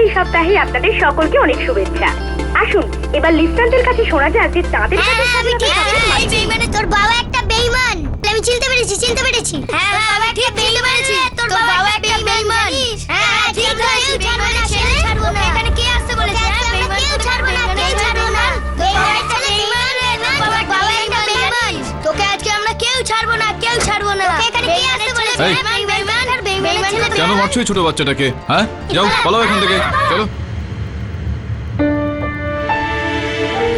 এই সপ্তাহে আপনাদের সকলকে অনেক শুভেচ্ছা। আসুন এবার লিস্টানদের কাছে শোনা যাক যে তাদের কাছে মানে তোর বাবা একটা বেঈমান। আমি চিনতে পেরেছি। হ্যাঁ বাবা ঠিক চিনতে পেরেছি। তোর বাবা একটা বেঈমান। হ্যাঁ ঠিক আছে, বেঈমান ছেড়ে ছাড়বো না। এখানে কে আসছে বলেছে? বেঈমান কেউ ছাড়বো না। বেঈমান একটা বেঈমান। বাবা একটা বেঈমান। তোকে আজকে আমরা কেউ ছাড়বো না। তোকে এখানে কে আসছে বলেছে? বেঈমান কেন মারছো এই ছোট বাচ্চাটাকে? হ্যাঁ, যাও পালাও এখান থেকে। চলো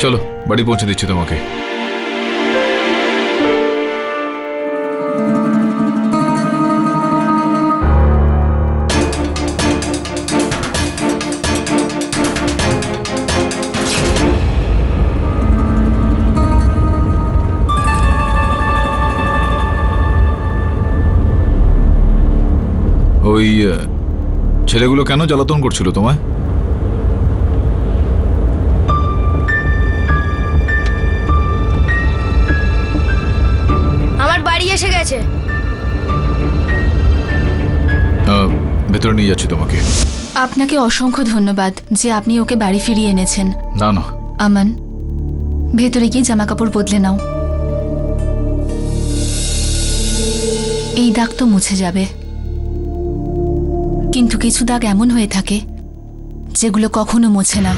চলো, বাড়ি পৌঁছে দিচ্ছি তোমাকে। ওই ছেলেগুলো কেন জ্বালাতন করছিল তোমায়? আমার বাড়ি এসে গেছে। ভেতরে নিয়ে যাচ্ছি তোমাকে। আপনাকে অসংখ্য ধন্যবাদ যে আপনি ওকে বাড়ি ফিরিয়ে এনেছেন। না না, আমান, ভেতরে গিয়ে জামা কাপড় বদলে নাও। এই দাগ তো মুছে যাবে, কিন্তু কিছু দাগ এমন হয়ে থাকে যেগুলো কখনো মোছে না।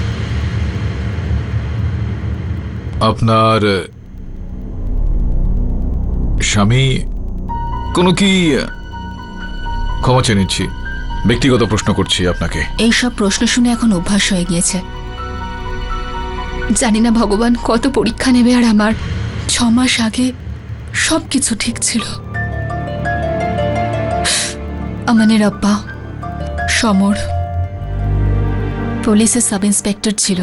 আপনার স্বামী কোনো কি? ক্ষমা চেয়ে নিচ্ছি, ব্যক্তিগত প্রশ্ন করছি আপনাকে। এইসব প্রশ্ন শুনে এখন অভ্যাস হয়ে গিয়েছে। জানি না ভগবান কত পরীক্ষা নেবে, আর আমার 6 মাস আগে সবকিছু ঠিক ছিল। আমানের আব্বা সমর পুলিশের সাব ইন্সপেক্টর ছিল।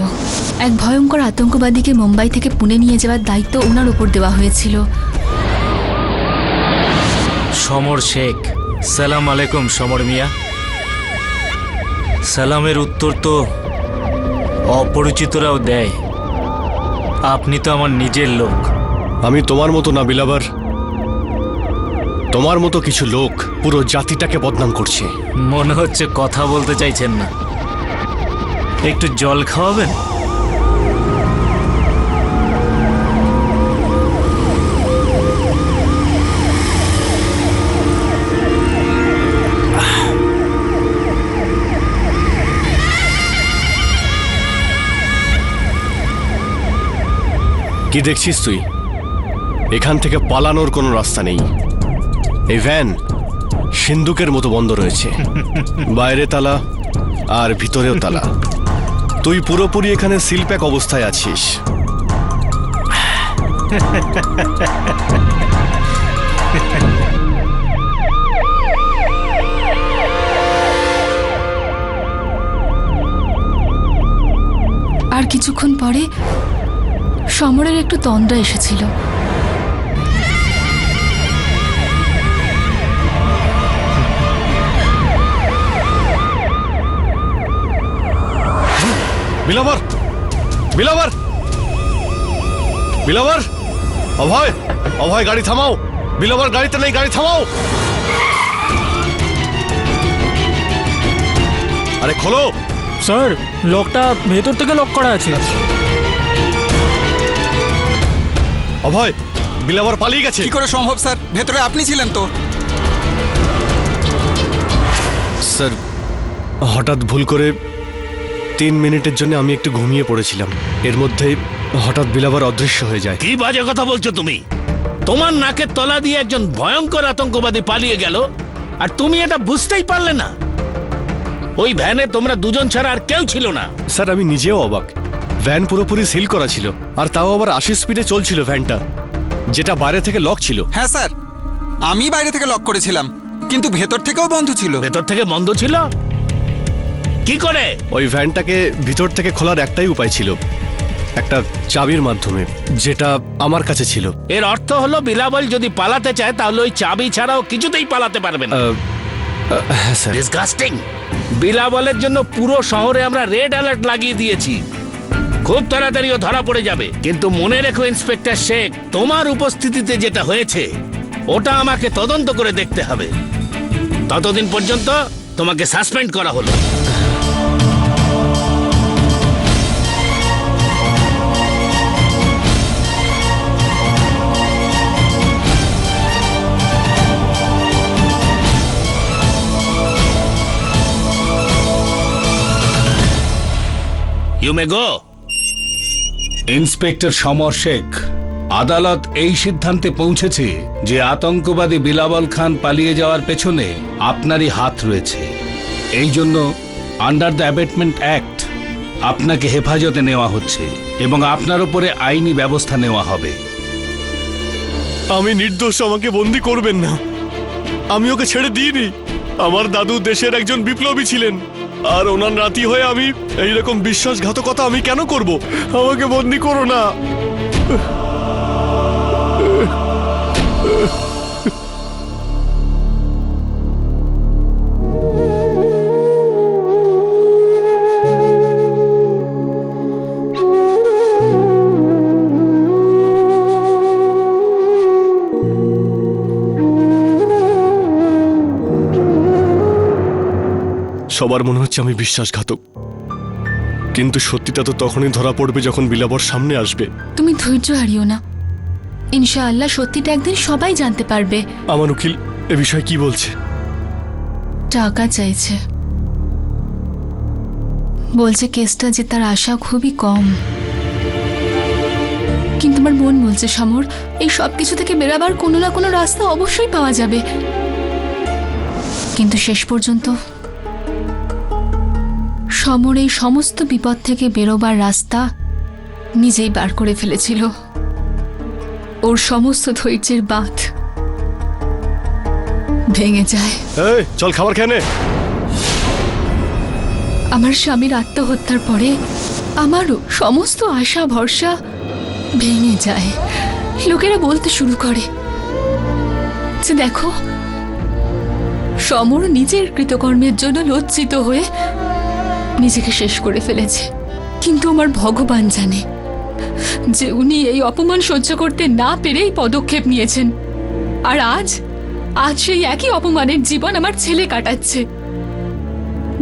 এক ভয়ঙ্কর আতঙ্কবাদীকে মুম্বাই থেকে পুনে নিয়ে যাওয়ার দায়িত্ব ওনার উপর দেওয়া হয়েছিল। সমর শেখ। সালাম আলাইকুম সমর মিয়া। সালামের উত্তর তো অপরিচিতরাও দেয়। আপনি তো আমার নিজের লোক। আমি তোমার মতো না বিলাবার। তোমার মতো কিছু লোক পুরো জাতিটাকে বদনাম করছে। মনে হচ্ছে কথা বলতে চাইছেন না। একটু জল খাওয়াবেন? কি দেখছিস তুই? এখান থেকে পালানোর কোনো রাস্তা নেই। এই ভ্যান সিন্ধুকের মতো বন্ধ রয়েছে, বাইরে তালা আর ভিতরেও তালা। তুই পুরোপুরি এখানে সিলপ্যাক অবস্থায় আছিস। আর কিছুক্ষণ পরে সমরের একটু তন্দ্রা এসেছিল। বিলাবার, বিলাবার, বিলাবার! অভয়, অভয়, গাড়ি থামাও। বিলাবার গাড়িতে নেই, গাড়ি থামাও। আরে খোলো। স্যার, লকটা ভেতর থেকে লক করা আছে। অভয়, বিলাবার পালিয়ে গেছে। কি করে সম্ভব স্যার? ভেতরে আপনি ছিলেন তো। স্যার, হঠাৎ ভুল করে 3 মিনিটের জন্য আমি একটু ঘুমিয়ে পড়েছিলাম। এর মধ্যে হঠাৎ বিলাবার অদৃশ্য হয়ে যায়। কি বাজে কথা বলছো তুমি? তোমার নাকের তলা দিয়ে একজন ভয়ঙ্কর আতঙ্কবাদী পালিয়ে গেল, আর তুমি এটা বুঝতেই পারলে না? ওই ভ্যানে তোমরা দুজন ছাড়া আর কেউ ছিল না। স্যার, আমি নিজেও অবাক। ভ্যান পুরোপুরি সিল করা ছিল, আর তাও আবার 80 স্পিডে চলছিল ভ্যানটা, যেটা বাইরে থেকে লক ছিল। হ্যাঁ স্যার, আমি বাইরে থেকে লক করেছিলাম, কিন্তু ভেতর থেকেও বন্ধ ছিল। ভেতর থেকে বন্ধ ছিল? কি করে? ওই ভ্যানটাকে ভিতর থেকে খোলার একটাই উপায় ছিল, একটা চাবির মাধ্যমে, যেটা আমার কাছে ছিল। এর অর্থ হলো বিলাবল যদি পালাতে চায় তাহলে ওই চাবি ছাড়াও কিছুতেই পালাতে পারবে না। হ্যাঁ স্যার। ডিসগাস্টিং। বিলাবলের জন্য পুরো শহরে আমরা রেড অ্যালার্ট লাগিয়ে দিয়েছি। খুব তাড়াতাড়ি ও ধরা পড়ে যাবে। কিন্তু মনে রেখো ইন্সপেক্টর শেখ, তোমার উপস্থিতিতে যেটা হয়েছে ওটা আমাকে তদন্ত করে দেখতে হবে। ততদিন পর্যন্ত তোমাকে সাসপেন্ড করা হলো। You may go. Inspector Samar Sheikh, আদালত এই সিদ্ধান্তে পৌঁছেছে যে আতঙ্কবাদী বিলাবল খান পালিয়ে যাওয়ার পেছনে আপনারই হাত রয়েছে। এই জন্য আন্ডার দ্য অ্যাবেটমেন্ট অ্যাক্ট আপনাকে হেফাজতে নেওয়া হচ্ছে এবং আপনার উপরে আইনি ব্যবস্থা নেওয়া হবে। আমি নির্দোষ, আমাকে বন্দি করবেন না। আমি ওকে ছেড়ে দিইনি। আমার দাদু দেশের একজন বিপ্লবী ছিলেন, আর ওনার নাতি হয়ে আমি এইরকম বিশ্বাসঘাতকতা আমি কেন করব? আমাকে বন্দি করো না। সবার মনে হচ্ছে আমি বিশ্বাসঘাতক, কিন্তু সত্যিটা তো তখনই ধরা পড়বে যখন বিলাবর সামনে আসবে। তুমি ধৈর্য হারিও না, ইনশাআল্লাহ সত্যিটা একদিন সবাই জানতে পারবে। আমার উকিল এ বিষয়ে কি বলছে? টাকা চাইছে, বলছে কেসটা জেতার আশা খুবই কম। কিন্তু আমার মন বলছে সমর, এই সব কিছু থেকে বেরাবার কোনো না কোনো রাস্তা অবশ্যই পাওয়া যাবে। কিন্তু শেষ পর্যন্ত সমর এই সমস্ত বিপদ থেকে বেরোবার রাস্তা নিজেই বার করে ফেলেছিল। ওর সমস্ত ধৈর্যের বাঁধ ভেঙে যায়। এই চল খাবার খেয়ে নে। আমার স্বামীর আত্মহত্যার পরে আমারও সমস্ত আশা ভরসা ভেঙে যায়। লোকেরা বলতে শুরু করে যে দেখো, সমর নিজের কৃতকর্মের জন্য লজ্জিত হয়ে নিজেকে শেষ করে ফেলেছে। কিন্তু আমার ভগবান জানে যে উনি এই অপমান সহ্য করতে না পেরেই পদক্ষেপ নিয়েছেন। আর আজ সেই একই অপমানের জীবন আমার ছেলে কাটাচ্ছে।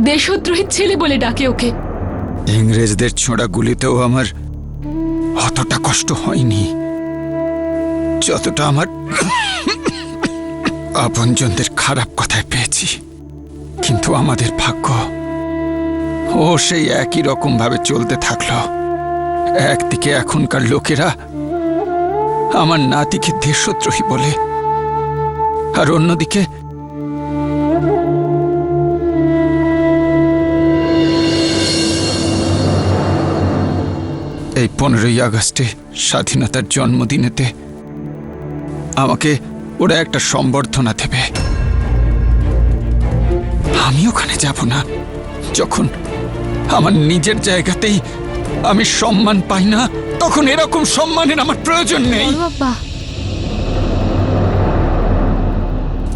দেশদ্রোহী ছেলে বলে ডাকে ওকে। ইংরেজদের ছোড়া গুলিতেও আমার অতটা কষ্ট হয়নি যতটা আমার আপনজনদের খারাপ কথায় পেয়েছি। কিন্তু আমাদের ভাগ্য, ও সেই একই রকম ভাবে চলতে থাকলো। একদিকে এখনকার লোকেরা আমার নাতিকে দেশদ্রোহী বলে, আর অন্যদিকে এই 15ই আগস্টে স্বাধীনতার জন্মদিনেতে আমাকে ওরা একটা সম্বর্ধনা দেবে। আমি ওখানে যাব না যখন আমার নিজের জায়গাতেই আমি সম্মান পাই না। তখন এরকম সম্মানের আমার প্রয়োজন নেই। বাবা,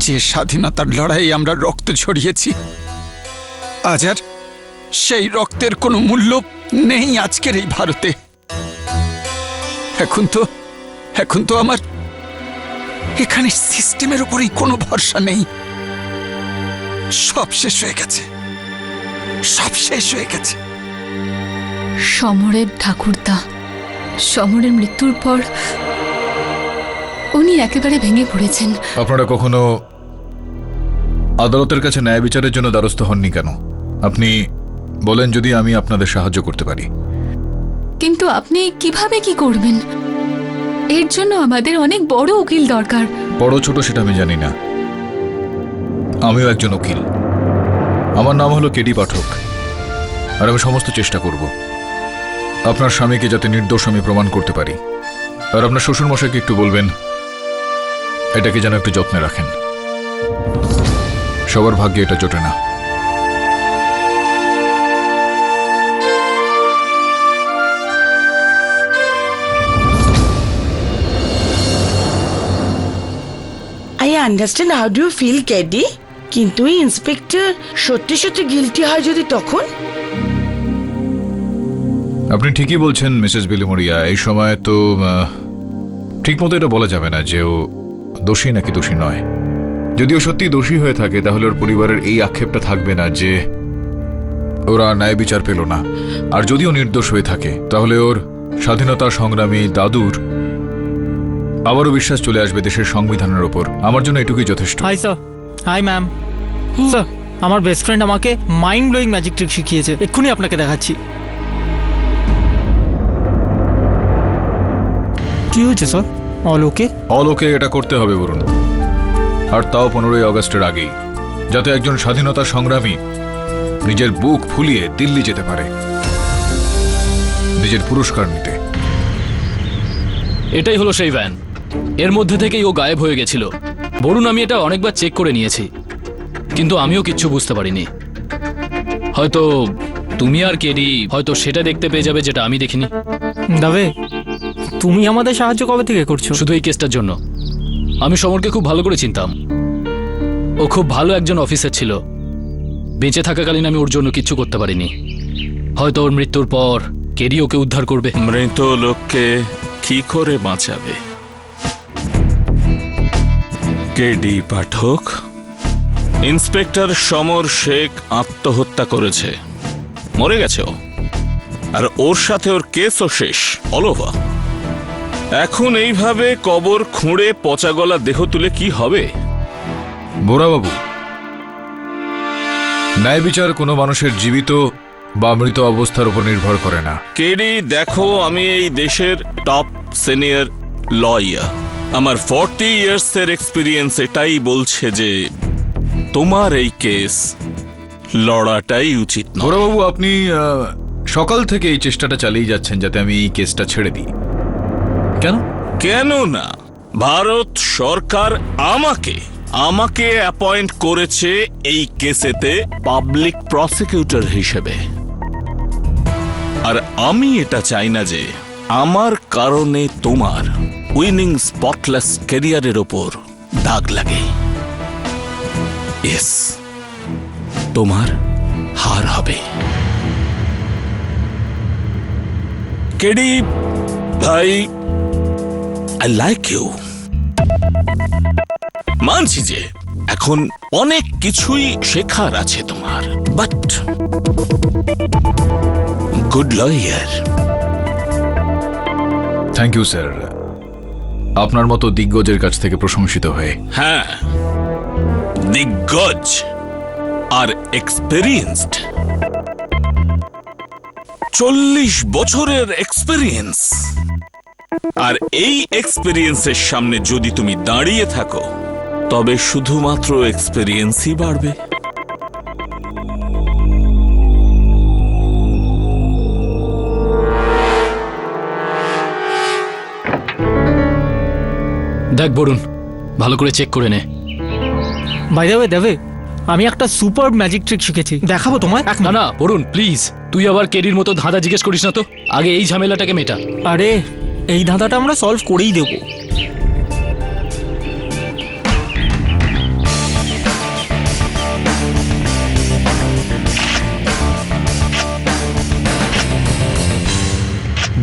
যে স্বাধীনতার লড়াই আমরা রক্ত ঝরিয়েছি, আজ আর সেই রক্তের কোনো মূল্য নেই আজকের এই ভারতে। এখন তো আমার এখানে সিস্টেমের উপরেই কোনো ভরসা নেই। সব শেষ হয়ে গেছে, সব শেষ হয়ে গেছে। সমরের ঠাকুরদা, সমরের মৃত্যুর পর উনি একেবারে ভেঙে পড়েছেন। আপনারা কখনো আদালতের কাছে ন্যায় বিচারের জন্য দ্বারস্থ হননি কেন? আপনি বলেন যদি আমি আপনাদের সাহায্য করতে পারি। কিন্তু আপনি কিভাবে কি করবেন? এর জন্য আমাদের অনেক বড় উকিল দরকার। বড় ছোট সেটা আমি জানি না, আমিও একজন উকিল। আমার নাম হলো কেডি পাঠক, আর আমি সমস্ত চেষ্টা করব আপনার স্বামীকে যাতে নির্দোষ আমি প্রমাণ করতে পারি। আর আপনার শ্বশুরমশাইকে একটু বলবেন এটাকে যেন একটু যত্নে রাখেন। সবার ভাগ্যে এটা জোটে না। I understand how do you feel, Keddy? কিন্তু ইন্সপেক্টর সত্যি সত্যি গিলটি হয় যদি তখন? আপনি ঠিকই বলছেন মিসেস বিলিমোরিয়া। এই সময় তো ঠিক মতো এটা বলা যাবে না যে ও দোষী নাকি দোষী নয়। যদিও সত্যি দোষী হয়ে থাকে তাহলে ওর পরিবারের এই আক্ষেপটা থাকবে না যে ওরা ন্যায় বিচার পেল না। আর যদিও নির্দোষ হয়ে থাকে তাহলে ওর স্বাধীনতা সংগ্রামী দাদুর আবারও বিশ্বাস চলে আসবে দেশের সংবিধানের ওপর। আমার জন্য এটুকুই যথেষ্ট। Hi sir. Hi ma'am. Sir, আমার বেস্ট ফ্রেন্ড আমাকে মাইন্ড ব্লোয়িং ম্যাজিক ট্রিক শিখিয়েছে, এক্ষুনি আপনাকে দেখাচ্ছি। কি হয়েছে স্যার? অল ওকে? অলোকে এটা করতে হবে বলুন, আর তাও 15ই আগস্টের আগেই, যাতে একজন স্বাধীনতা সংগ্রামী নিজের বুক ফুলিয়ে দিল্লি যেতে পারে নিজের পুরস্কার নিতে। এটাই হলো সেই ভ্যান। এর মধ্যে থেকেই ও গায়েব হয়ে গেছিল। বরুণ, আমি এটা অনেকবার চেক করে নিয়েছি, কিন্তু আমিও কিচ্ছু বুঝতে পারিনি। হয়তো তুমি আর কেডি হয়তো সেটা দেখতে পেয়ে যাবে যেটা আমি দেখিনি। দাবে, তুমি আমাদের সাহায্য কবে থেকে করছো? শুধু এই কেসটার জন্য। আমি সমরকে খুব ভালো করে চিনতাম। ও খুব ভালো একজন অফিসার ছিল। বেঁচে থাকাকালীন আমি ওর জন্য কিচ্ছু করতে পারিনি। হয়তো ওর মৃত্যুর পর কেডি ওকে উদ্ধার করবে। মৃত লোককে কি করে বাঁচাবে? কেডি পাঠক, ইন্সপেক্টর সমর শেখ আত্মহত্যা করেছে, মরে গেছে ও, আর ওর সাথে ওর কেসও শেষ, অল ওভার। এখন এইভাবে কবর খুঁড়ে পচা গলা দেহ তুলে কি হবে? বোরাবাবু, ন্যায় বিচার কোনো মানুষের জীবিত বা মৃত অবস্থার উপর নির্ভর করে না। কেডি, দেখো, আমি এই দেশের টপ সিনিয়র লয়ার। আমার 40 ইয়ার্সের এক্সপিরিয়েন্স এটাই বলছে যে তোমার এই কেস লড়াটাই উচিত নয়। বোরাবাবু, আপনি সকাল থেকে এই চেষ্টাটা চালিয়ে যাচ্ছেন যাতে আমি এই কেসটা ছেড়ে দিই। কেন? কেন না, ভারত সরকার আমাকে অ্যাপয়েন্ট করেছে এই কেসেতে পাবলিক প্রসিকিউটর হিসেবে, আর আমি এটা চাই না যে আমার কারণে তোমার উইনিং স্পটলেস ক্যারিয়ারের ওপর দাগ লাগে। ইয়েস, তোমার হার হবে। কেডি ভাই, আই লাইক ইউ। মানছি যে এখন অনেক কিছুই শেখার আছে তোমার, but good lawyer. Thank you sir, আপনার মতো দিগ্গজের কাছ থেকে প্রশংসিত হয়ে। হ্যাঁ, দিগ্গজ আর এক্সপেরিয়েন্সড, 40 বছরের এক্সপেরিয়েন্স। আর এই এক্সপেরিয়েন্সের সামনে যদি তুমি দাঁড়িয়ে থাকো, তবে শুধুমাত্র এক্সপেরিয়েন্সই বাড়বে। দেখ বরুণ, ভালো করে চেক করে নে। বাই দ্য ওয়ে দেবে, আমি একটা সুপার ম্যাজিক ট্রিক শিখেছি, দেখাবো তোমায়। না না বরুণ, প্লিজ, তুই আবার কেডির মতো ধাঁধা জিজ্ঞেস করিস না তো। আগে এই ঝামেলাটাকে মেটা। আরে, এই ধাঁধাটা আমরা সলভ করেই দেবো।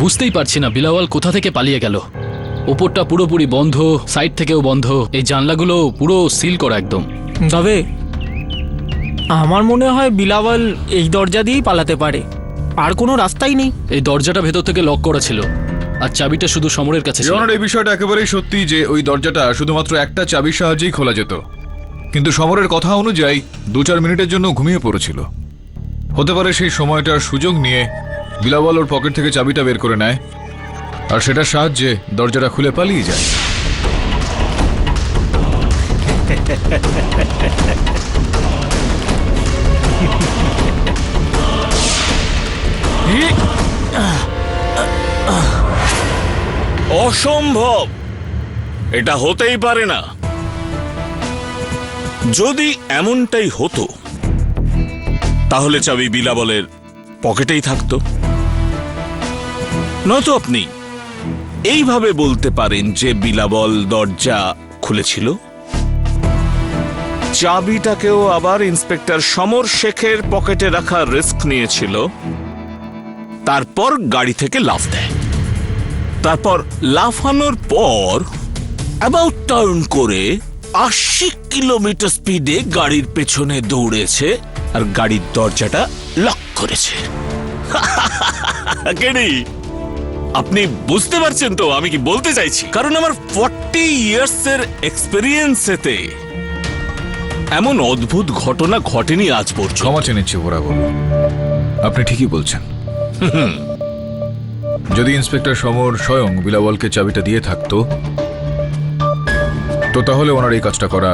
বুঝতেই পারছি না বিলাওয়াল কোথা থেকে পালিয়ে গেল। ওপরটা পুরোপুরি বন্ধ, সাইড থেকেও বন্ধ, এই জানলাগুলো পুরো সিল করা একদম। তবে আমার মনে হয় বিলাওয়াল এই দরজা দিয়েই পালাতে পারে, আর কোনো রাস্তাই নেই। এই দরজাটা ভেতর থেকে লক করা ছিল, আর চাবিটা শুধু সমরের কাছে ছিল। এই বিষয়টা একেবারেই সত্যি যে ওই দরজাটা শুধুমাত্র একটা চাবির সাহায্যেই খোলা যেত, কিন্তু সমরের কথা অনুযায়ী 2-4 মিনিটের জন্য ঘুমিয়ে পড়েছিল। হতে পারে সেই সময়টার সুযোগ নিয়ে বিলাওয়াল ওর পকেট থেকে চাবিটা বের করে নেয়, আর সেটার সাহায্যে দরজাটা খুলে পালিয়ে যায়। অসম্ভব, এটা হতেই পারে না। যদি এমনটাই হতো তাহলে চাবি বিলাবলের পকেটেই থাকতো। নয়তো আপনি এইভাবে বলতে পারেন যে বিলাবল দরজা খুলেছিল, চাবিটাকেও আবার ইন্সপেক্টর সমর শেখের পকেটে রাখার রিস্ক নিয়েছিল, তারপর গাড়ি থেকে লাফ দেয়। তারপর লাফানোর পর অ্যাবাউট টার্ন করে 80 কিলোমিটার স্পিডে গাড়ির পেছনে দৌড়েছে আর গাড়ির দরজাটা লক করেছে। কেডি, আপনি বুঝতে পারছেন তো আমি কি বলতে চাইছি? কারণ আমার 40 ইয়ার্সের এক্সপেরিয়েন্সেতে এমন অদ্ভুত ঘটনা ঘটেনি আজ পর্যন্ত। ক্ষমা চেয়ে নিচ্ছি বোরাবাবু, আপনি ঠিকই বলছেন। যদি ইন্সপেক্টর সমর স্বয়ং বিলাবলকে চাবিটা দিয়ে থাকতো তো তাহলে ওনার এই কাজটা করা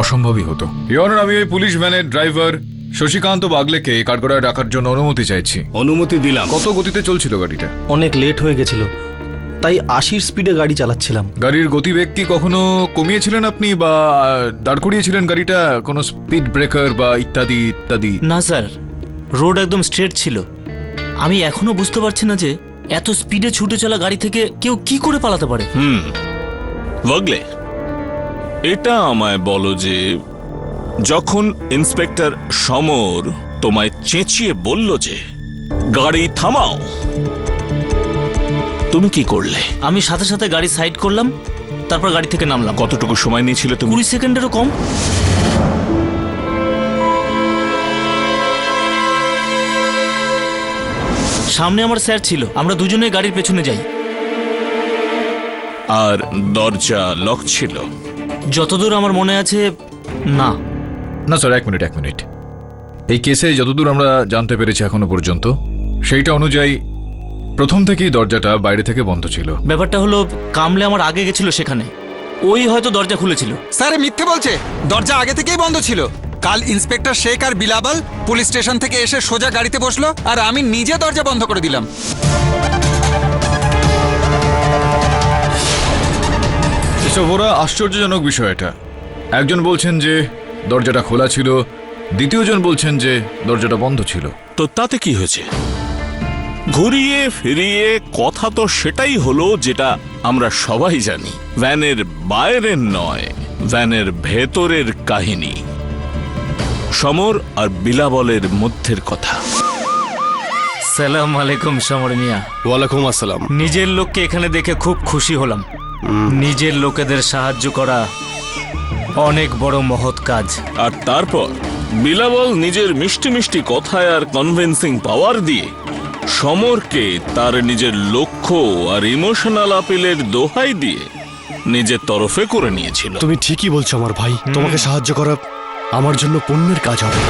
অসম্ভবই হতো। ইওর আমি ওই পুলিশ ভ্যানের ড্রাইভার শশীকান্ত বাগলেকে কাঠগড়ায় রাখার জন্য অনুমতি চাইছি। অনুমতি দিলাম। কত গতিতে চলছিল গাড়িটা? অনেক লেট হয়ে গেছিল, তাই 80 স্পিডে গাড়ি চালাচ্ছিলাম। গাড়ির গতিবেগ কি কখনো কমিয়েছিলেন আপনি বা দাঁড় করিয়েছিলেন গাড়িটা কোনো স্পিড ব্রেকার বা ইত্যাদি ইত্যাদি? না স্যার, রোড একদম স্ট্রেট ছিল। আমি এখনো বুঝতে পারছি না যে এত স্পিডে ছুটে চলা গাড়ি থেকে কেউ কি করে পালাতে পারে। বাগলে, এটা আমায় বলো যে যখন ইন্সপেক্টর সমর তোমায় চেঁচিয়ে বলল যে গাড়ি থামাও, তুমি কি করলে? আমি সাথে সাথে গাড়ি সাইড করলাম, তারপর গাড়ি থেকে নামলাম। কতটুকু সময় নিয়েছিলে তুমি? 20 সেকেন্ডেরও কম। সামনে আমার স্যার ছিল, আমরা দুজনে গাড়ির পেছনে যাই। আর দরজা লক ছিল? যতদূর আমার মনে আছে না। না স্যার, এক মিনিট। এই কেসে যতদূর আমরা জানতে পেরেছি এখনো পর্যন্ত, সেইটা অনুযায়ী প্রথম থেকেই দরজাটা বাইরে থেকে বন্ধ ছিল। ব্যাপারটা হলো কামলে আমার আগে গেছিল সেখানে, ওই হয়তো দরজা খুলেছিল। স্যার মিথ্যে বলছে, দরজা আগে থেকেই বন্ধ ছিল। কাল ইন্সপেক্টর শেখ আর বিলাবল পুলিশ স্টেশন থেকে এসে সোজা গাড়িতে বসলো আর আমি নিজে দরজা বন্ধ করে দিলাম। এসব ওরা আশ্চর্যজনক বিষয় এটা। একজন বলছেন যে দরজাটা খোলা ছিল, দ্বিতীয়জন বলছেন যে দরজাটা বন্ধ ছিল। তো তাতে কি হয়েছে? ঘুরিয়ে ফিরিয়ে কথা তো সেটাই হলো যেটা আমরা সবাই জানি, ভ্যানের বাইরের নয়, ভ্যানের ভেতরের কাহিনী, সমর আর বিলাবলের মধ্যের কথা। সালাম আলাইকুম সমর মিয়া। ওয়ালাইকুম আসসালাম। নিজের লোককে এখানে দেখে খুব খুশি হলাম। নিজের লোকেদের সাহায্য করা অনেক বড় মহৎ কাজ। আর তারপর বিলাবল নিজের মিষ্টি মিষ্টি কথায় আর কনভিন্সিং পাওয়ার দিয়ে সমরকে তার নিজের লক্ষ্য আর ইমোশনাল আপিলের দোহাই দিয়ে নিজের তরফে করে নিয়েছিল। তুমি ঠিকই বলছো আমার ভাই, তোমাকে সাহায্য করা আমার জন্য পুণ্যের কাজ হবে।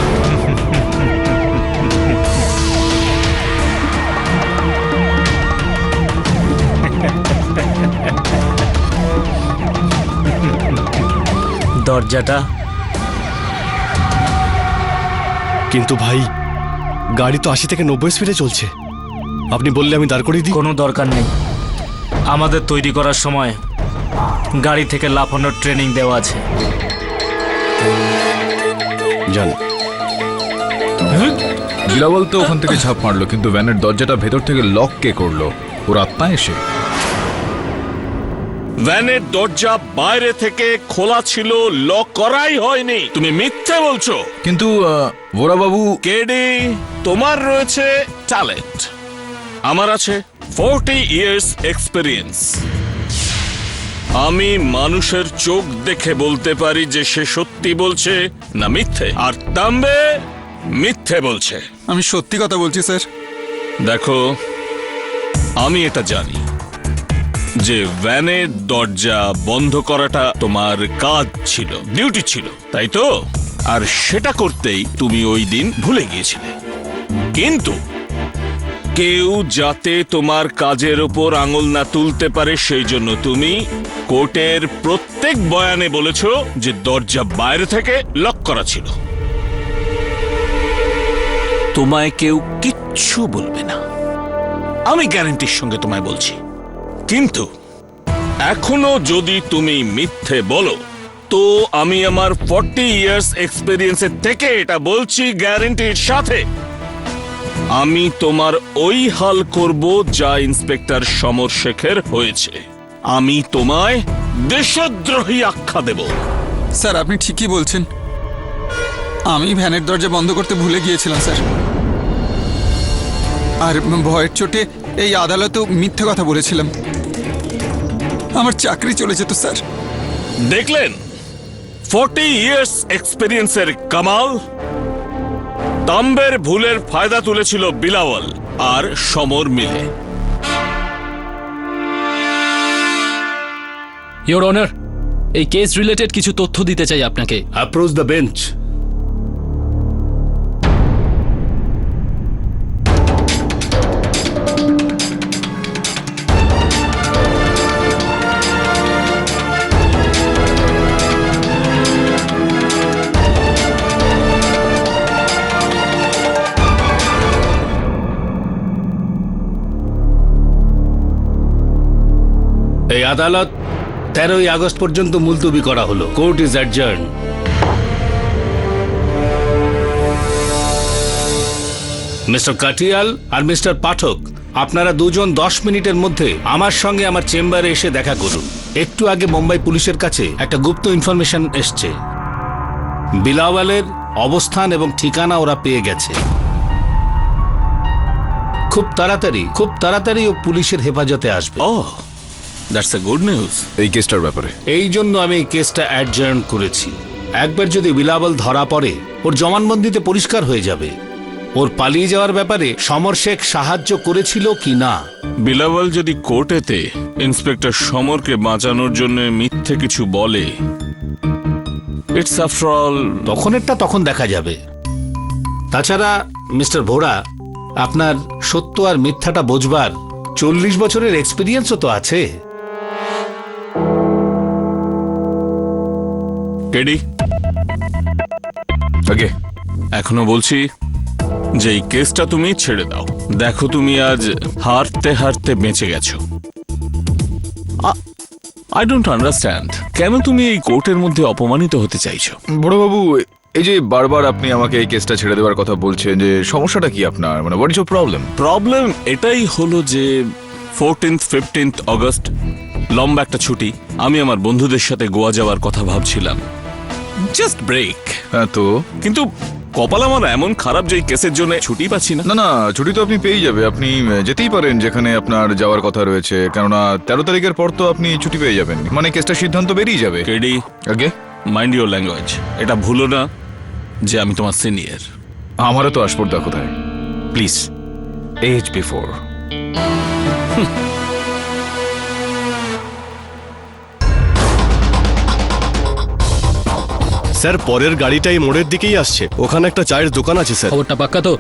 দরজাটা কিন্তু ভাই, গাড়ি তো 80 থেকে 90 স্পিডে চলছে। আপনি বললে আমি দাঁড় করিয়ে দিই। কোনো দরকার নেই, আমাদের তৈরি করার সময় গাড়ি থেকে লাফানোর ট্রেনিং দেওয়া আছে। জান, বিলাবল তো ওখান থেকে ঝাঁপ মারলো, কিন্তু ভ্যানের দরজাটা ভেতর থেকে লক কে করলো? ওর আত্মা এসে? ভ্যানের দরজা বাইরে থেকে খোলা ছিল, লক করাই হয়নি। তুমি মিথ্যে বলছো। কিন্তু ভোরা বাবু, কেডি, তোমার রয়েছে ট্যালেন্ট, আমার আছে 40 ইয়ার্স এক্সপেরিয়েন্স। আমি মানুষের চোখ দেখে বলতে পারি যে সে সত্যি বলছে না মিথ্যে, আর তাম্বে মিথ্যে বলছে। আমি সত্যি কথা বলছি স্যার। দেখো, আমি এটা জানি যে ভ্যানের দরজা বন্ধ করাটা তোমার কাজ ছিল, ডিউটি ছিল, তাই তো? আর সেটা করতেই তুমি ওই দিন ভুলে গিয়েছিলে। কিন্তু কেউ যাতে তোমার কাজের ওপর আঙুল না তুলতে পারে সেই জন্য তুমি কোর্টের প্রত্যেক বয়ানে বলেছ যে দরজা বাইরে থেকে লক করা ছিল। তোমায় কেউ কিচ্ছু বলবে না, আমি গ্যারান্টির সঙ্গে তোমায় বলছি। কিন্তু এখনো যদি তুমি মিথ্যে বলো তো আমি আমার 40 ইয়ার্স এক্সপেরিয়েন্সের থেকে এটা বলছি গ্যারান্টির সাথে, আমি তোমার ওই হাল করব যা ইন্সপেক্টর সমর শেখের হয়েছে। আমি তোমায় দেশদ্রোহী আখ্যা দেব। স্যার আপনি ঠিকই বলছেন, আমি ভ্যানের দরজা বন্ধ করতে ভুলে গিয়েছিলাম স্যার। আর ভয়ের চোটে এই আদালতেও মিথ্যে কথা বলেছিলাম, আমার চাকরি চলে যেত স্যার। দেখলেন 40 ইয়ার্স এক্সপেরিয়েন্সের কামাল? তাম্বের ভুলের ফায়দা তুলেছিল বিলাওয়াল আর সমর মিলে। ইওর অনার, এই কেস রিলেটেড কিছু তথ্য দিতে চাই আপনাকে। Approach the bench. এই আদালত 13ই আগস্ট পর্যন্ত মুলতবি করা হলো। Court is adjourn. Mister Katyal আর মিস্টার পাঠক, আপনারা দুজন 10 মিনিটের মধ্যে আমার সঙ্গে আমার চেম্বারে এসে দেখা করুন। একটু আগে মুম্বাই পুলিশের কাছে একটা গুপ্ত ইনফরমেশন এসছে। বিলাওয়ালের অবস্থান এবং ঠিকানা ওরা পেয়ে গেছে। খুব তাড়াতাড়ি ও পুলিশের হেফাজতে আসবে। ওহ, দ্যাটস এ গুড নিউজ। এই কেসটার ব্যাপারে এই জন্য আমি এই কেসটা অ্যাডজার্ন করেছি। একবার যদি বিলাওয়াল ধরা পড়ে, ওর জবানবন্দিতে পরিষ্কার হয়ে যাবে ওর পালিয়ে যাওয়ার ব্যাপারে সমর শেখ সাহায্য করেছিল কি না। বিলাওয়াল যদি কোর্টেতে ইন্সপেক্টর সমরকে বাঁচানোর জন্য মিথ্যে কিছু বলে, ইটস আফটার অল, তখন দেখা যাবে। তাছাড়া মিস্টার ভোরা, আপনার সত্য আর মিথ্যাটা বোঝবার 40 বছরের এক্সপিরিয়েন্সও তো আছে। কেডি, আগে এখনো বলছি যে এই কেসটা তুমি ছেড়ে দাও। দেখো, তুমি আজ হারতে হারতে বেঁচে গেছো। আই ডোন্ট আন্ডারস্ট্যান্ড কেন তুমি এই কোর্টের মধ্যে অপমানিত হতে চাইছো। বড়বাবু, এই যে বারবার আপনি আমাকে এই কেসটা ছেড়ে দেওয়ার কথা বলছেন, যে সমস্যাটা কি আপনার, মানে what is your problem? Problem এটাই হলো যে 14th 15th অগস্ট লম্বা একটা ছুটি, আমি আমার বন্ধুদের সাথে গোয়া যাওয়ার কথা ভাবছিলাম। Just break. হ্যাঁ, তো কিন্তু কপাল আমার এমন খারাপ যে এই কেসের জন্য ছুটি পাচ্ছি না। না না, ছুটি তো আপনি পেয়ে যাবে। আপনি যেতেই পারেন যেখানে আপনার যাওয়ার কথা রয়েছে, কেননা 13 তারিখের পর তো আপনি ছুটি পেয়ে যাবেন। মানে কেসটার সিদ্ধান্ত বেরিয়ে যাবে। কেডি, আগে মাইন্ড ইউর ল্যাঙ্গুয়েজ। এটা ভুলো না যে আমি তোমার সিনিয়র। আমারও তো আসপর্দা কোথায়, প্লিজ, এজ বিফোর। স্যার, পরের গাড়িটাই মোড়ের দিকেই আসছে। ওখানে একটা চায়ের দোকান আছে স্যার। খবরটা পাক্কা তো?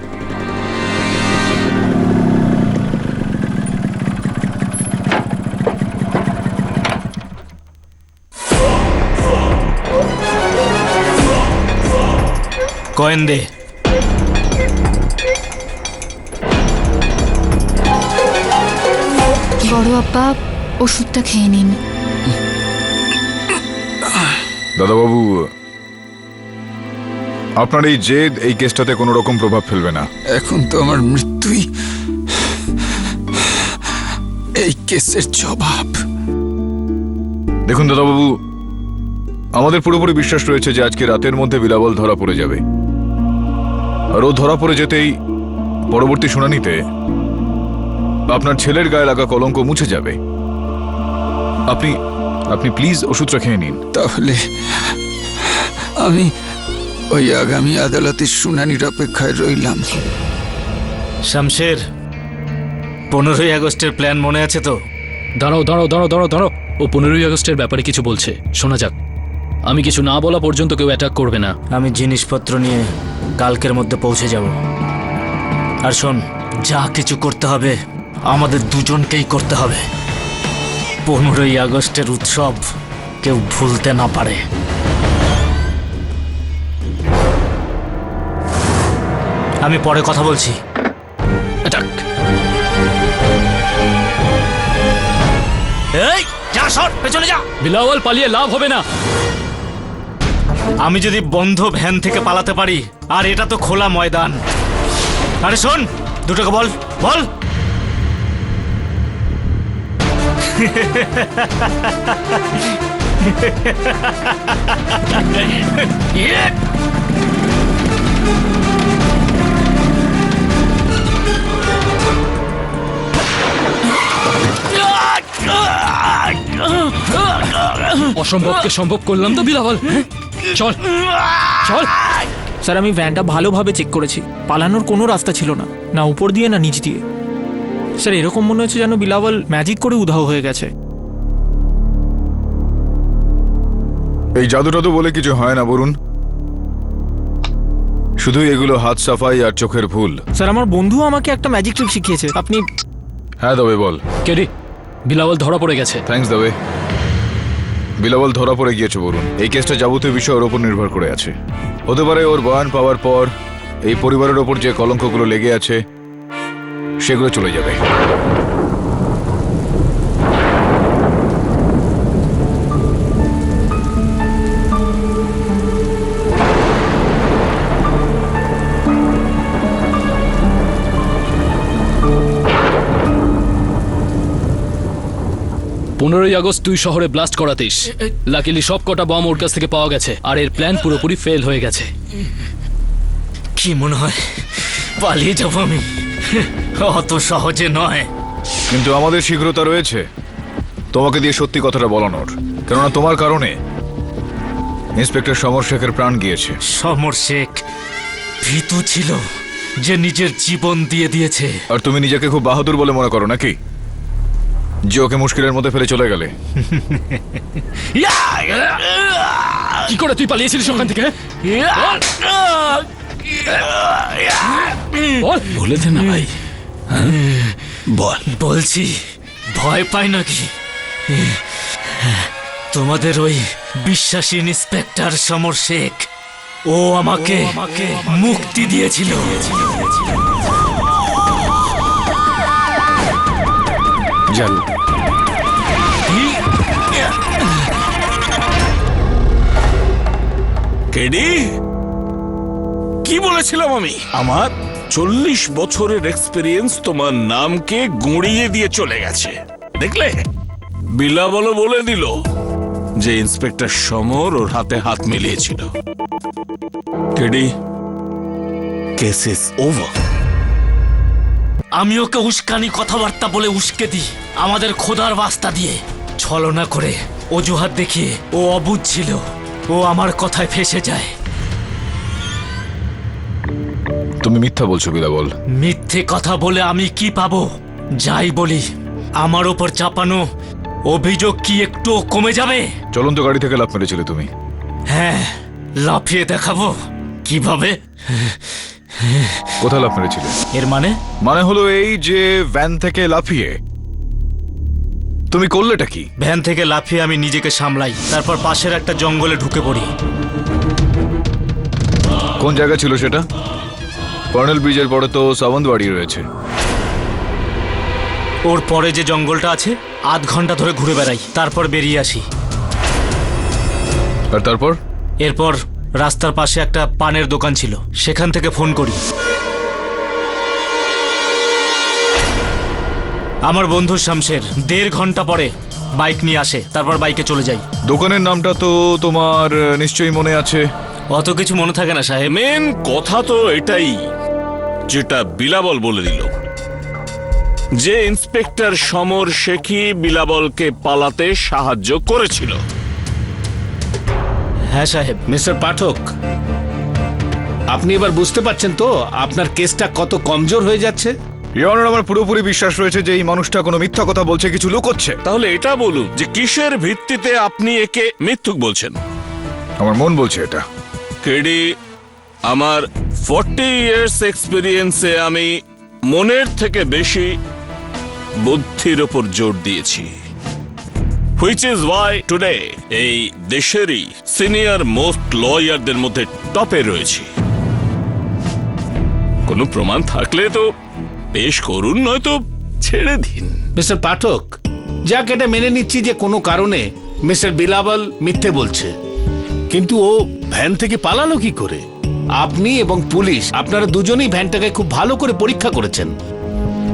কয়েন দে। বড় আপা, ওষুধটা খেয়ে নিন। দাদাবাবু, আপনার এই জেদ এই কেসটাতে কোনো রকম প্রভাব ফেলবে না। এখন তো আমার মৃত্যুই এই কেসের জবাব। দেখুন দাদাবাবু, আমাদের পুরোপুরি বিশ্বাস রয়েছে যে আজকে রাতের মধ্যে বিলাওয়াল ধরা পড়ে যাবে। আর ও ধরা পড়ে যেতেই পরবর্তী শুনানিতে আপনার ছেলের গায়ে লাগা কলঙ্ক মুছে যাবে। আপনি আপনি প্লিজ ওষুধটা খেয়ে নিন। তাহলে আমি ওই আগামী আদালতের শুনানির অপেক্ষায় রইলাম। শামশের, 15ই আগস্টের প্ল্যান মনে আছে তো? দাঁড়াও দাঁড়াও দাঁড়াও দাঁড়াও দাঁড়াও, ও 15ই আগস্টের ব্যাপারে কিছু বলছে, শোনা যাক। আমি কিছু না বলা পর্যন্ত কেউ অ্যাটাক করবে না। আমি জিনিসপত্র নিয়ে কালকের মধ্যে পৌঁছে যাব। আর শোন, যা কিছু করতে হবে আমাদের দুজনকেই করতে হবে। 15ই আগস্টের উৎসব কেউ ভুলতে না পারে। আমি পরে কথা বলছি। অ্যাটাক! এই, যা, সর, পেছনে যা। বিলাওয়াল পালিয়ে লাভ হবে না। আমি যদি বন্ধ ভ্যান থেকে পালাতে পারি, আর এটা তো খোলা ময়দান। আরে শোন, দুটোকে বল বল। অসম্ভবকে সম্ভব করলাম তো বিলাওয়াল। চল চল। স্যার, আমি ভ্যানটা ভালোভাবে চেক করেছি। পালানোর কোনো রাস্তা ছিল না, না উপর দিয়ে না নিচ দিয়ে। স্যার, এরকম মনে হচ্ছে যেন বিলাওয়াল ম্যাজিক করে উধাও হয়ে গেছে। এই জাদুটা তো বলে কিছু হয় না বরুণ, শুধু এগুলো হাত সাফাই আর চোখের ভুল। স্যার, আমার বন্ধু আমাকে একটা ম্যাজিক ট্রিক শিখিয়েছে। আপনি হ্যাঁ দবে, বল। কেডি, বিলাওয়াল ধরা পড়ে গেছে। থ্যাঙ্কস দবে। বিলাওয়াল ধরা পড়ে গিয়েছে বরুণ। এই কেসটা যাবতীয় বিষয় ওর ওপর নির্ভর করে আছে। হতে পারে ওর বয়ান পাওয়ার পর এই পরিবারের ওপর যে কলঙ্কগুলো লেগে আছে সেগুলো চলে যাবে। 15ই আগস্ট তুই শহরে ব্লাস্ট করাতিস। লাকিলি সব কটা বম ওর কাছ থেকে পাওয়া গেছে, আর এর প্ল্যান পুরোপুরি ফেল হয়ে গেছে। কি মনে হয় পালিয়ে যাবো আমি? অত সহজে নয়। কিন্তু আমাদের শীঘ্রতা রয়েছে তোমাকে দিয়ে সত্যি কথাটা বলানোর, কেননা তোমার কারণে ইন্সপেক্টর সমর শেখের প্রাণ গিয়েছে। সমর শেখ ভীতু ছিল যে নিজের জীবন দিয়ে দিয়েছে। আর তুমি নিজেকে খুব বাহাদুর বলে মনে করো নাকি, যে ওকে মুশকিলের মধ্যে ফেলে চলে গেলে? কি করে তুই পালিয়েছিলিস ওখান থেকে? বল, বলে দে না ভাই। বল। বলছি, ভয় পাই নাকি? তোমাদের ওই বিশ্বাসী ইন্সপেক্টর সমর শেখ, ও আমাকে মুক্তি দিয়েছিল। জানি কেডি, কি বলেছিলাম আমি? আমার 40 বছরের এক্সপেরিয়েন্স তোমার নামকে গুঁড়িয়ে দিয়ে চলে গেছে, দেখলে? বিলাবলও বলে দিল যে ইন্সপেক্টর সমর ওর হাতে হাত মিলিয়েছিল। KD, case is over. আমি ওকে উস্কানি কথাবার্তা বলে উস্কে দিই, আমাদের খোদার বাস্তা দিয়ে ছলনা করে অজুহাত দেখিয়ে। ও অবুঝ ছিল, ও আমার কথায় ফেসে যায়। তুমি মিথ্যা বলছো বিলাবল। মিথ্যে কথা বলে আমি কি পাবো? যাই বলি, আমার ওপর চাপানো অভিযোগ কি একটু কমে যাবে? চলন্ত গাড়ি থেকে লাফ মেরেছিলে তুমি। হ্যাঁ, লাফিয়ে দেখাবো কিভাবে। কোথায় লাফ মেরেছিলে? এর মানে? মানে হলো এই যে ভ্যান থেকে লাফিয়ে তুমি করলেটা কি? ভ্যান থেকে লাফিয়ে আমি নিজেকে সামলাই, তারপর পাশের একটা জঙ্গলে ঢুকে পড়ি। কোন জায়গা ছিল সেটা? কর্নেল ব্রিজের পরে তো সাবন্তবাড়ি রয়েছে। ওর পরে যে জঙ্গলটা আছে, আধ ঘন্টা ধরে ঘুরে বেড়াই, তারপর বেরিয়ে আসি। আর তারপর? এরপর রাস্তার পাশে একটা পানের দোকান ছিল, সেখান থেকে ফোন করি। আমার বন্ধু শামশের 1.5 ঘন্টা পরে বাইক নিয়ে আসে, তারপর বাইকে চলে যাই। দোকানের নামটা তো তোমার নিশ্চয়ই মনে আছে। অত কিছু মনে থাকে না সাহেব। মেন কথা তো এটাই, যেটা বিলাবল বলে দিল, যে ইন্সপেক্টর সমর শেখই বিলাবলকে পালাতে সাহায্য করেছিল। হ্যাঁ সাহেব। মিস্টার পাঠক, আপনি এবার বুঝতে পারছেন তো আপনার কেসটা কত কমজোর হয়ে যাচ্ছে? ইওর অনার, আমার পুরোপুরি বিশ্বাস রয়েছে যে এই মানুষটা কোনো মিথ্যা কথা বলছে, কিছু লুকোচ্ছে। তাহলে এটা বলুন যে কিসের ভিত্তিতে আপনি একে মিথ্যুক বলছেন? আমার মন বলছে এটা। কেডি, আমার 40 ইয়ার্স এক্সপিরিয়েন্সে আমি মনের থেকে বেশি বুদ্ধির ওপর জোর দিয়েছি। হুইচ ইজ ওয়াই টুডে এই দেশেরই সিনিয়র মোস্ট লয়ারদের মধ্যে টপে রয়েছি। কোনো প্রমাণ থাকলে তো পেশ করুন, নয়তো ছেড়ে দিন। মিস্টার পাঠক, যাক এটা মেনে নিচ্ছি যে কোনো কারণে মিস্টার বিলাবল মিথ্যে বলছে, কিন্তু ও ভ্যান থেকে পালালো কি করে? আপনি এবং পুলিশ, আপনারা দুজনেই ভ্যানটাকে খুব ভালো করে পরীক্ষা করেছেন।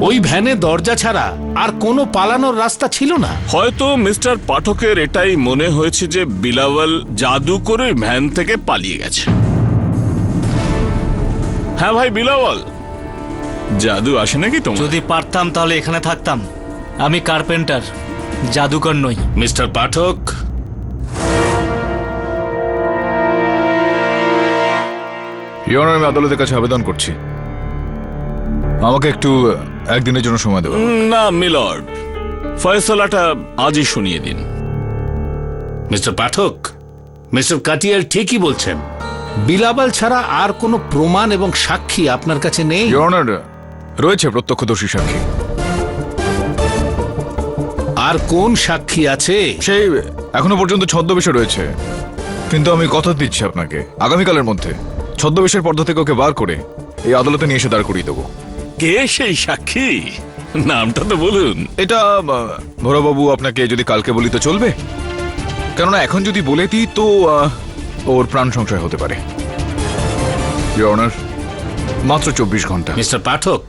ওই ভ্যানে দরজা ছাড়া আর কোনো পালানোর রাস্তা ছিল না। হয়তো মিস্টার পাঠকের এটাই মনে হয়েছে যে বিলাবল জাদু করে ভ্যান থেকে পালিয়ে গেছে। হ্যাঁ ভাই বিলাবল, জাদু আসে নাকি তোমার? যদি পারতাম তাহলে এখানে থাকতাম। আমি কার্পেন্টার, জাদুকর নই। মিস্টার পাঠক, ইওর অনার, আমি আদালতের কাছে আবেদন করছি, আমাকে একটু একদিনের জন্য সময় দেবো। না মিলর্ড, ফয়সালাটা আজই শুনিয়ে দিন। মিস্টার পাঠক, মিস্টার কাটিয়ার ঠিকই বলছেন। বিলাবল ছাড়া আর কোনো প্রমাণ এবং সাক্ষী আপনার কাছে নেই। ইওর অনার, রয়েছে প্রত্যক্ষদর্শী সাক্ষী। আর কোন সাক্ষী আছে? সেই এখনো পর্যন্ত ছদ্মবেশে রয়েছে, কিন্তু আমি কথা দিচ্ছি আপনাকে, আগামীকালের মধ্যে ছদ্মবেশের পর্দা থেকে ওকে বার করে এই আদালতে নিয়ে এসে দাঁড় করিয়ে দেবো। কে সেই সাক্ষী? নামটা তো বলুন। এটা ভোরাবাবু, আপনাকে যদি কালকে বলি তো চলবে? কেননা এখন যদি বলে দিই তো ওর প্রাণ সংশয় হতে পারে। ইওর অনার, মাত্র 24 ঘন্টা। মিস্টার পাঠক,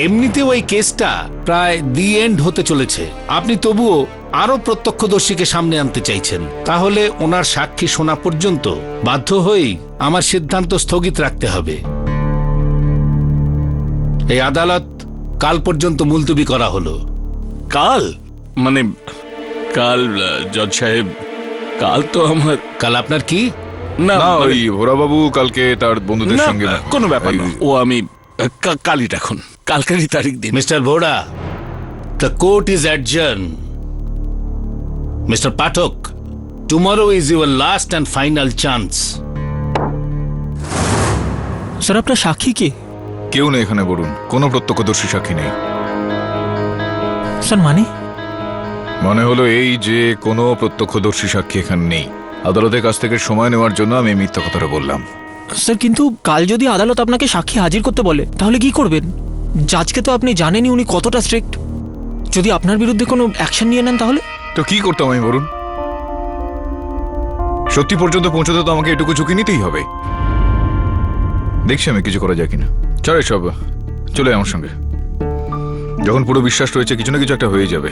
এমনিতেও এই কেসটা প্রায় দি এন্ড হতে চলেছে। আপনি তবুও আরো প্রত্যক্ষদর্শীকে সামনে আনতে চাইছেন, তাহলে ওনার সাক্ষী শোনা পর্যন্ত বাধ্য হয়েই আমার সিদ্ধান্ত স্থগিত রাখতে হবে। এই আদালত কাল পর্যন্ত মুলতবি করা হলো। কাল মানে কাল জজ সাহেব, কাল তো আমার কাল আপনার কি? না না মানে- ওই ভোরাবাবু কালকে তার বন্ধুদের না, সঙ্গে কোনো ব্যাপার না। ও আমি কালই রাখুন, কালকারই তারিখ দিন। Mister Vora, the court is adjourn. Mister Pathak, tomorrow is your last and final chance. Sir আপনার সাক্ষী কে? কেউ নেই এখানে বলুন, কোনো প্রত্যক্ষদর্শী সাক্ষী নেই। স্যার মানে? মনে হলো এই যে কোনো প্রত্যক্ষদর্শী সাক্ষী এখানে নেই। আদালতের কাছ থেকে সময় নেওয়ার জন্য আমি মিথ্যা কথাটা বললাম। স্যার কিন্তু কাল যদি আদালত আপনাকে সাক্ষী হাজির করতে বলে তাহলে কি করবেন? জাজকে তো আপনি জানেনই উনি কতটা স্ট্রিক্ট। যদি আপনার বিরুদ্ধে কোনো অ্যাকশন নিয়ে নেন তাহলে? তো কি করতাম আমি বলুন? সত্যি পর্যন্ত পৌঁছতে তো আমাকে এটুকু ঝুঁকি নিতেই হবে। দেখছি আমি কিছু করা যায় কিনা। চল সব চলে আমার সঙ্গে। যখন পুরো বিশ্বাস রয়েছে কিছু না কিছু একটা হয়ে যাবে।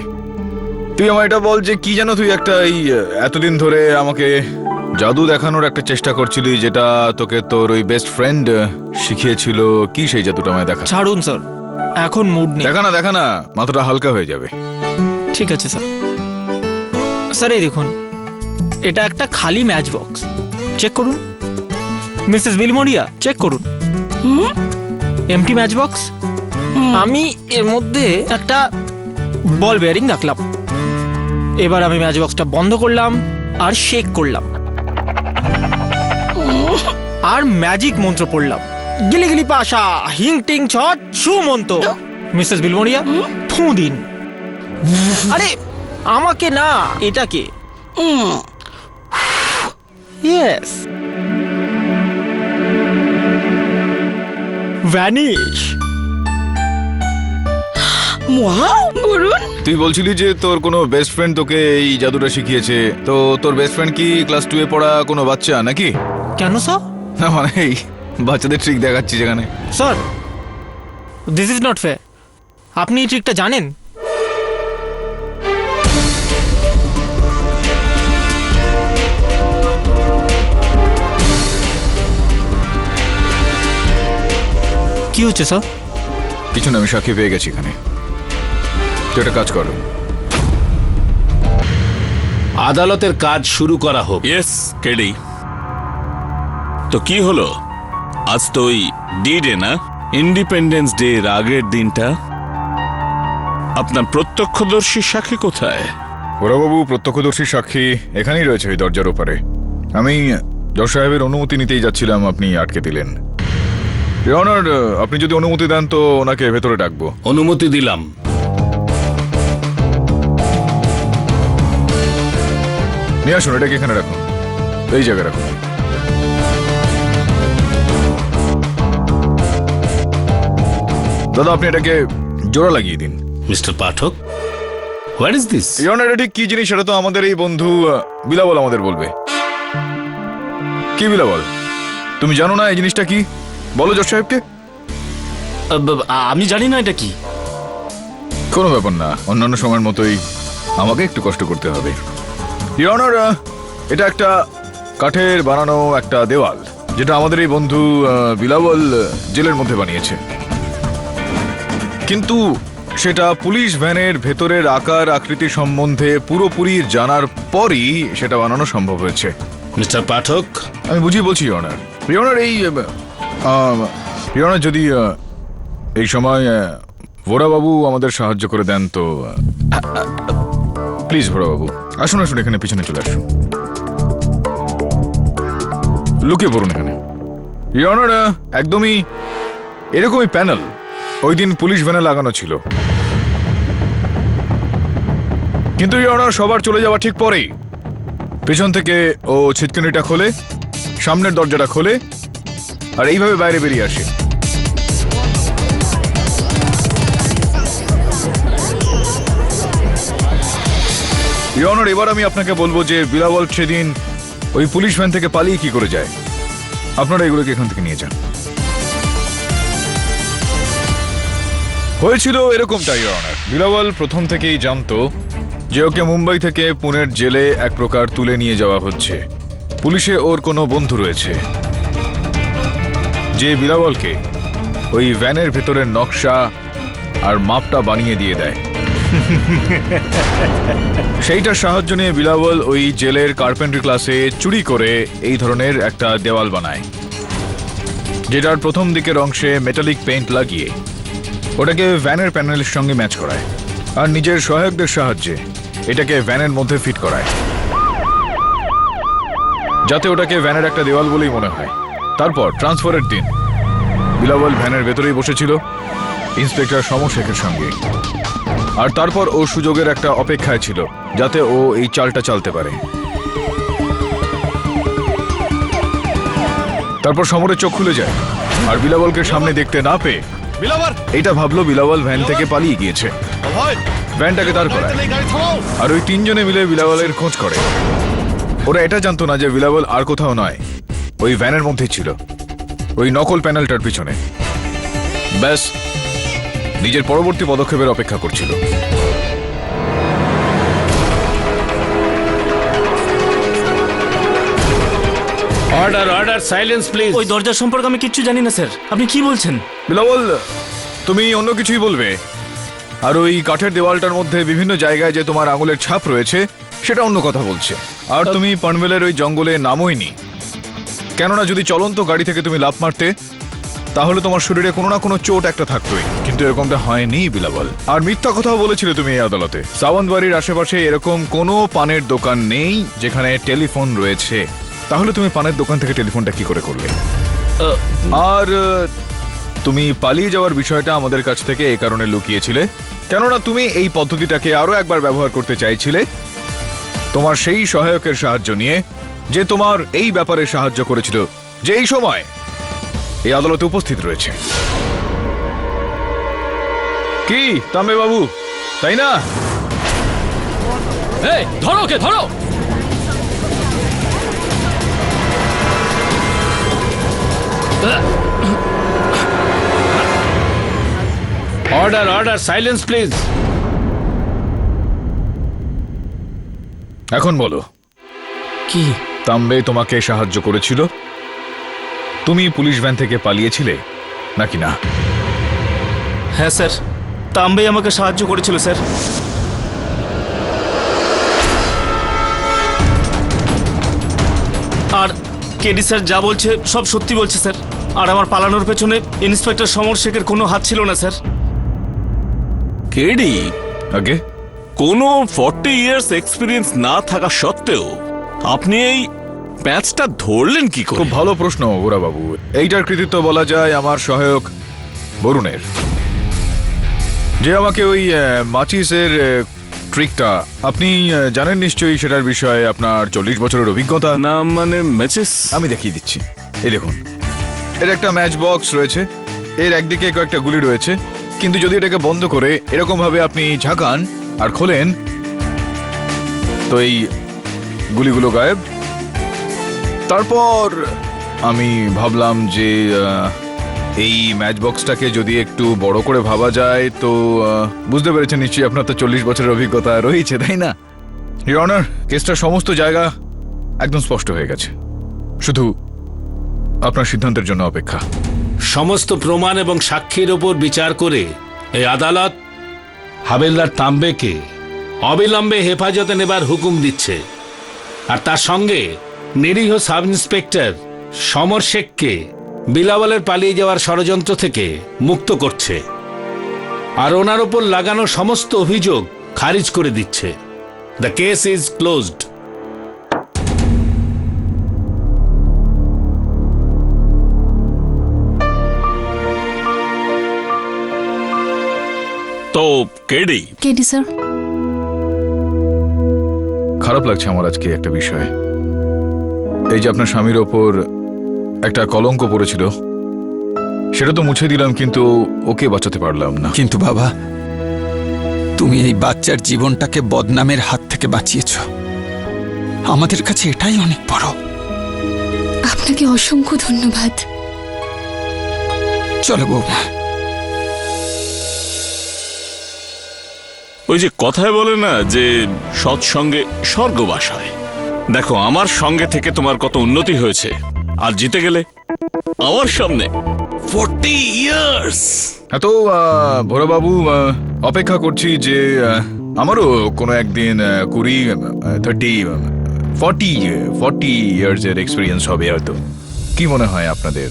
তুই আমার এটা বল যে কি জানো, তুই একটা এই এতদিন ধরে আমাকে জাদু দেখানোর একটা চেষ্টা করছিলি, যেটা তোকে তোর ওই বেস্ট ফ্রেন্ড শিখিয়েছিল। কি সেই জাদুটা আমায় দেখা? ছাড়ুন স্যার, এখন মুড নেই। দেখা না, মাথাটা হালকা হয়ে যাবে। ঠিক আছে স্যার। স্যার এই দেখুন, এটা একটা খালি ম্যাচ বক্স, চেক করুন। মিসেস বিলমোরিয়া, চেক করুন। Empty match box. আমি এর মধ্যে একটা বল বেয়ারিং রাখলাম। এবার আমি ম্যাচ বক্সটা বন্ধ করলাম আর শেক করলাম আর ম্যাজিক মন্ত্র পড়লাম। গিলি গিলি পাশা হিং টিং ছট শু মন্ত্র। মিসেস বিলমোরিয়া, ফু দিন। আরে আমাকে না, এটাকে। Yes, vanish. ওয়াও বরুণ, তুই বলছিলি যে তোর কোনো বেস্ট ফ্রেন্ড তোকে এই জাদুটা শিখিয়েছে। তো তোর বেস্ট ফ্রেন্ড কি ক্লাস 2 এ পড়া কোনো বাচ্চা নাকি? কেন স্যার? না মানে এই বাচ্চাদের ট্রিক দেখাচ্ছি যেখানে। Sir, this is not fair. আপনি এই ট্রিকটা জানেন? কি হচ্ছে স্যার? কিছু না, আমি সাক্ষী পেয়ে গেছি এখানে। তুই একটা কাজ কর। আদালতের কাজ শুরু করা হোক। Yes KD. তো কি হলো? আজ তো ওই ডে না, ইন্ডিপেন্ডেন্স ডে এর আগের দিনটা। আপনার প্রত্যক্ষদর্শী সাক্ষী কোথায়? ওরাবাবু, প্রত্যক্ষদর্শী সাক্ষী এখানেই রয়েছে, ওই দরজার ওপারে। আমি জজ সাহেবের অনুমতি নিতেই যাচ্ছিলাম, আপনি আটকে দিলেন। ইওর অনার, আপনি যদি অনুমতি দেন তো ওনাকে ভেতরে ডাকবো। অনুমতি দিলাম। নিয়ে আসুন, এটাকে এখানে রাখুন, এই জায়গায় রাখুন। দাদা, আপনি এটাকে জোড়া লাগিয়ে দিন। Mister Pathak, what is this? Your honour, এটা ঠিক কি জিনিস সেটা তো আমাদের এই বন্ধু বিলাবল আমাদের বলবে। কি বিলাবল, তুমি জানো না এই জিনিসটা কি? বলো জজ সাহেবকে। আমি জানি না এটা কি। কোনো ব্যাপার না, অন্যান্য সময়ের মতোই আমাকে একটু কষ্ট করতে হবে। ইওর অনার, এটা একটা কাঠের বানানো একটা দেওয়াল, যেটা আমাদের এই বন্ধু বিলাবল জেলের মধ্যে বানিয়েছে। কিন্তু সেটা পুলিশ ভ্যানের ভেতরের আকার আকৃতি সম্বন্ধে পুরোপুরি জানার পরই সেটা বানানো সম্ভব হয়েছে। মিস্টার পাঠক, আমি বুঝিয়ে বলছি ইওর অনার। ইওর অনার, এই ইওর অনার, যদি এই সময় ভোরাবাবু আমাদের সাহায্য করে দেন তো। প্লিজ ভোরাবাবু, আসুন আসুন, এখানে পিছনে চলে আসুন, লুকিয়ে পড়ুন এখানে। ইওর অনার, একদমই এরকমই প্যানেল ওই দিন পুলিশ ভ্যানে লাগানো ছিল। কিন্তু ইওর অনার, সবার চলে যাওয়া ঠিক পরেই পেছন থেকে ও ছিটকিনিটা খোলে, সামনের দরজাটা খোলে আর এইভাবে বাইরে বেরিয়ে আসে। ইওর অনার, এবার আমি আপনাকে বলবো যে বিলাবল সেদিন ওই পুলিশ ভ্যান থেকে পালিয়ে কি করে যায়। আপনারা এগুলোকে এখান থেকে নিয়ে যান। হয়েছিল এরকমটাই ইওর অনার। বিলাবল প্রথম থেকেই জানতো যে ওকে মুম্বাই থেকে পুনের জেলে এক প্রকার তুলে নিয়ে যাওয়া হচ্ছে। পুলিশে ওর কোনো বন্ধু রয়েছে যে বিলাবলকে ওই ভ্যানের ভেতরের নকশা আর মাপটা বানিয়ে দিয়ে দেয়। সেইটার সাহায্য নিয়ে বিলাবল ওই জেলের কার্পেন্ট্রি ক্লাসে চুরি করে এই ধরনের একটা দেওয়াল বানায়, যেটার প্রথম দিকের অংশে মেটালিক পেইন্ট লাগিয়ে ওটাকে ভ্যানের প্যানেলের সঙ্গে ম্যাচ করায় আর নিজের সহায়কদের সাহায্যে এটাকে ভ্যানের মধ্যে ফিট করায়, যাতে ওটাকে ভ্যানের একটা দেওয়াল বলেই মনে হয়। তারপর ট্রান্সফারের দিন বিলাবল ভ্যানের ভেতরেই বসেছিল ইন্সপেক্টর সমর শেখের সঙ্গে, আর তারপর ও সুযোগের একটা অপেক্ষায় ছিল যাতে ও এই চালটা চালতে পারে। তারপর সমরের চোখ খুলে যায় আর বিলাবলকে সামনে দেখতে না পেয়ে বিলাবল, এটা ভাবলো বিলাবল ভ্যান থেকে পালিয়ে গিয়েছে। অভয়, ভ্যানটাকে দাঁড় করায় এই গাড়ি থামাও। আর ওই তিনজনে মিলে বিলাবলের খোঁজ করে। ওরা এটা জানতো না যে বিলাবল আর কোথাও নয়, ওই ভ্যানের মধ্যেই ছিল, ওই নকল প্যানেলটার পিছনে। ব্যাস নিজের পরবর্তী পদক্ষেপের অপেক্ষা করছিল। Order order, silence please. ওই দরজার সম্পর্কে আমি কিচ্ছু জানি না স্যার, আপনি কি বলছেন? বিলাবল, তুমি অন্য কিছুই বলবে। আর ওই কাঠের দেওয়ালটার মধ্যে বিভিন্ন জায়গায় যে তোমার আঙুলের ছাপ রয়েছে সেটা অন্য কথা বলছে। আর তুমি পনভেলের ওই জঙ্গলে নামোইনি, কেননা যদি চলন্ত গাড়ি থেকে তুমি লাফ মারতে তাহলে তোমার শরীরে কোনো না কোনো চোট একটা থাকতোই, কিন্তু এরকমটা হয়নি বিলাবল। আর মিথ্যা কথাও বলেছিলে তুমি এই আদালতে। সাওয়ান্তবাড়ির আশেপাশে এরকম কোনো পানের দোকান নেই যেখানে টেলিফোন রয়েছে, তাহলে তুমি পানের দোকান থেকে টেলিফোনটা কি করে করলে? আর তুমি পালিয়ে যাওয়ার বিষয়টা আমাদের কাছ থেকে এই কারণে লুকিয়েছিলে কেননা তুমি এই পদ্ধতিটাকে আরো একবার ব্যবহার করতে চাইছিলে তোমার সেই সহায়কের সাহায্য নিয়ে, যে তোমার এই ব্যাপারে সাহায্য করেছিল, যে এই সময় এই আদালতে উপস্থিত রয়েছে। কি তাম্বে বাবু, তাই না? এই ধরো, কে ধরো। Order order, silence please. এখন বলো, কি? তাম্বে তোমাকে সাহায্য করেছিল? তুমি পুলিশ ভ্যান থেকে পালিয়েছিলে নাকি না? হ্যাঁ স্যার, তাম্বে আমাকে সাহায্য করেছিল স্যার। আর কেডি স্যার যা বলছে সব সত্যি বলছে স্যার। আর আমার পালানোর পেছনে ইন্সপেক্টর সমর শেখের কোনো হাত ছিল না স্যার। কেডি, আগে কোনো 40 ইয়ার্স এক্সপিরিয়েন্স না থাকা সত্ত্বেও আপনি এই প্যাচটা ধরলেন কি করে? খুব ভালো প্রশ্ন ওরা বাবু। এইটার কৃতিত্ব বলা যায় আমার সহায়ক বরুণের, যে আমাকে ওই মাচিসের ট্রিকটা, আপনি জানেন নিশ্চয়ই সেটার বিষয়ে আপনার 40 বছরের অভিজ্ঞতা। না মানে ম্যাচেস। আমি দেখিয়ে দিচ্ছি। এই দেখুন, এর একটা ম্যাচ বক্স রয়েছে, এর একদিকে কয়েকটা গুলি রয়েছে, কিন্তু যদি এটাকে বন্ধ করে এরকম ভাবে আপনি ঝাঁকান আর খোলেন তো এই গুলিগুলো গায়েব। তারপর আমি ভাবলাম যে এই ম্যাচ বক্সটাকে যদি একটু বড় করে ভাবা যায় তো বুঝতে পেরেছেন নিশ্চয়ই, আপনার তো 40 বছরের অভিজ্ঞতা রয়েছে, তাই না? ইওর অনার, কেসটার সমস্ত জায়গা একদম স্পষ্ট হয়ে গেছে, শুধু আপনার সিদ্ধান্তের জন্য অপেক্ষা। সমস্ত প্রমাণ এবং সাক্ষীর উপর বিচার করে এই আদালত হাবিলদার তাম্বেকে অবিলম্বে হেফাজতে নেবার হুকুম দিচ্ছে, আর তার সঙ্গে নিরীহ সাব ইন্সপেক্টর সমর শেখকে বিলাবলের পালিয়ে যাওয়ার ষড়যন্ত্র থেকে মুক্ত করছে, আর ওনার উপর লাগানো সমস্ত অভিযোগ খারিজ করে দিচ্ছে। The case is closed. তো কেডি, কেডি স্যার, খারাপ লাগছে আমার আজকে একটা বিষয়। এই যে আপনার স্বামীর ওপর একটা কলঙ্ক পড়েছিল, সেটা তো মুছে দিলাম, কিন্তু ওকে বাঁচাতে পারলাম না। কিন্তু বাবা, তুমি এই বাচ্চার জীবনটাকে বদনামের হাত থেকে বাঁচিয়েছ, আমাদের কাছে এটাই অনেক বড়। আপনাকে অসংখ্য ধন্যবাদ। চলো বৌমা। ওই যে কথায় বলে না যে সৎসঙ্গে স্বর্গবাস হয়। দেখো আমার সঙ্গে থেকে তোমার কত উন্নতি হয়েছে, আর জিতে গেলে আমার সামনে 40 ইয়ার্স। হ্যাঁ তো ভোরাবাবু, অপেক্ষা করছি যে আমারও কোনো একদিন 40 ইয়ার্স এর এক্সপিরিয়েন্স হবে হয়তো। কি মনে হয় আপনাদের?